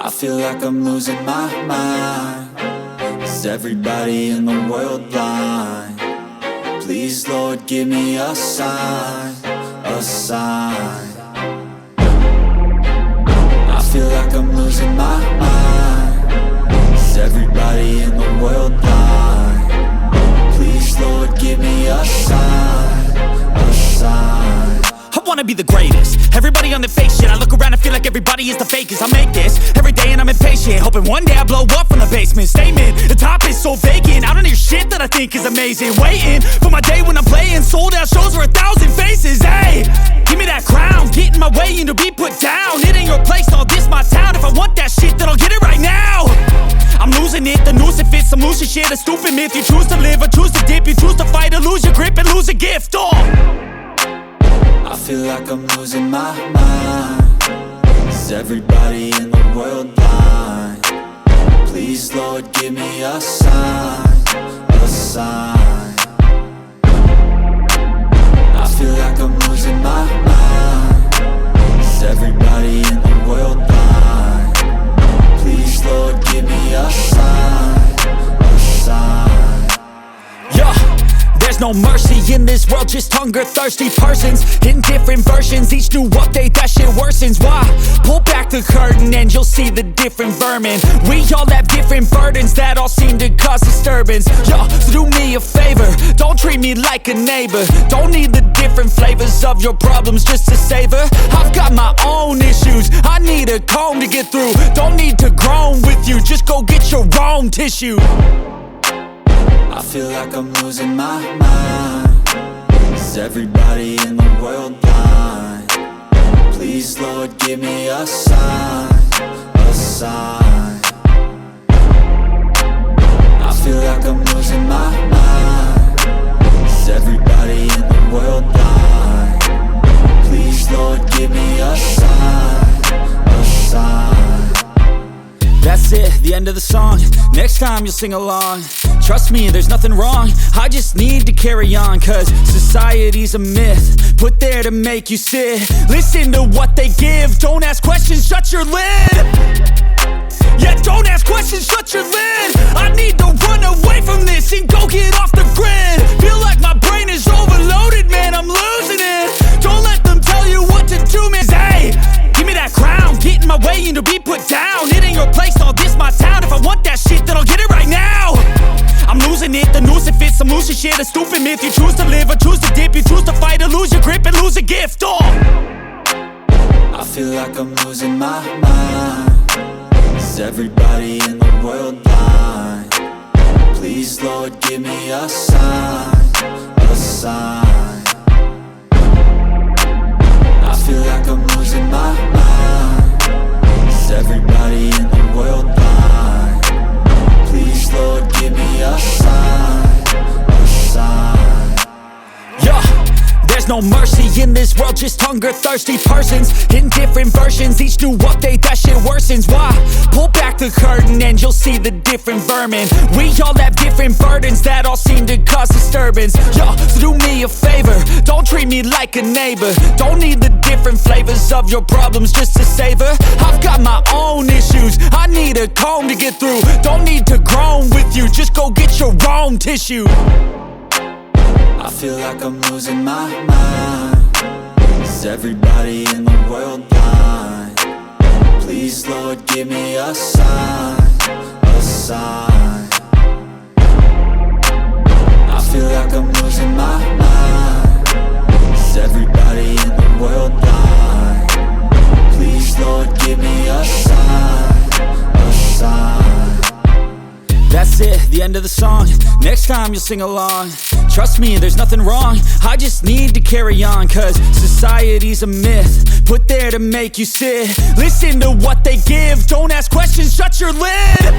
I feel like I'm losing my mind. Is everybody in the world blind? Please, Lord, give me a sign, a sign. I feel like I'm losing my mind. Is everybody in the world blind? Please, Lord, give me a sign, a sign. I wanna be the greatest. Everybody on the fake shit. I look around and feel like everybody is the fakest. I make this every day and I'm impatient, hoping one day I blow up from the basement. Statement, the top is so vacant. I don't hear shit that I think is amazing. Waiting for my day when I'm playing sold out shows for 1,000 faces. Hey, give me that crown, get in my way and to be put down. It ain't your place, all this my town. If I want that shit, then I'll get it right now. I'm losing it, the noose it fits. I'm losing shit, a stupid myth. You choose to live or choose to dip. You choose to fight or lose your grip and lose a gift. I feel like I'm losing my mind. Is everybody in the world blind? Please, Lord, give me a sign, a sign. I feel like I'm losing my mind. Is everybody in the world blind? Please, Lord, give me a sign, a sign. Yeah. There's no mercy in this world, just hunger-thirsty persons in different versions. Each new update, that shit worsens. Why? Pull back the curtain and you'll see the different vermin. We all have different burdens that all seem to cause disturbance. Yo, so do me a favor, don't treat me like a neighbor. Don't need the different flavors of your problems just to savor. I've got my own issues, I need a comb to get through. Don't need to groan with you, just go get your own tissue. I feel like I'm losing my mind. Is everybody in the world blind? Please, Lord, give me a sign, a sign. I feel like I'm losing my mind. Is everybody in the world blind? Please, Lord, give me a sign, a sign. That's it, the end of the song. Next time you'll sing along. Trust me, there's nothing wrong. I just need to carry on, cause society's a myth put there to make you sit. Listen to what they give. Don't ask questions, shut your lid. Yeah, don't ask questions, shut your lid. I need to run away from this and go get off the grid. Feel like my brain is overloaded, man, I'm losing it. Don't let them tell you what to do, man. Hey, give me that crown, get in my way and to be put down. It ain't your place, all this my town. If I want that shit, then I'll get it right now. I'm losing it, the noose it fits. I'm losing shit, a stupid myth. You choose to live or choose to dip. You choose to fight or lose your grip and lose a gift. I feel like I'm losing my mind. Is everybody in the world blind? Please, Lord, give me a sign, a sign. I feel like I'm losing my mind. Is everybody in the world blind? Please, Lord, give me a sign, a sign. Yeah, there's no mercy in this world, just hunger-thirsty persons in different versions. Each new update, that shit worsens. Why? Pull back the curtain and you'll see the different vermin. We all have different burdens that all seem to cause disturbance. Yo, so do me a favor, don't treat me like a neighbor. Don't need the different flavors of your problems just to savor. I've got my own issues, I need a comb to get through. Don't need to groan with you, just go get your own tissue. I feel like I'm losing my mind. Is everybody in the world blind? Please, Lord, give me a sign, a sign. I feel like I'm losing my mind. Is everybody in the world blind? Please, Lord, give me a sign, a sign. That's it, the end of the song. Next time you'll sing along. Trust me, there's nothing wrong. I just need to carry on, cause society's a myth put there to make you sit. Listen to what they give. Don't ask questions, shut your lid.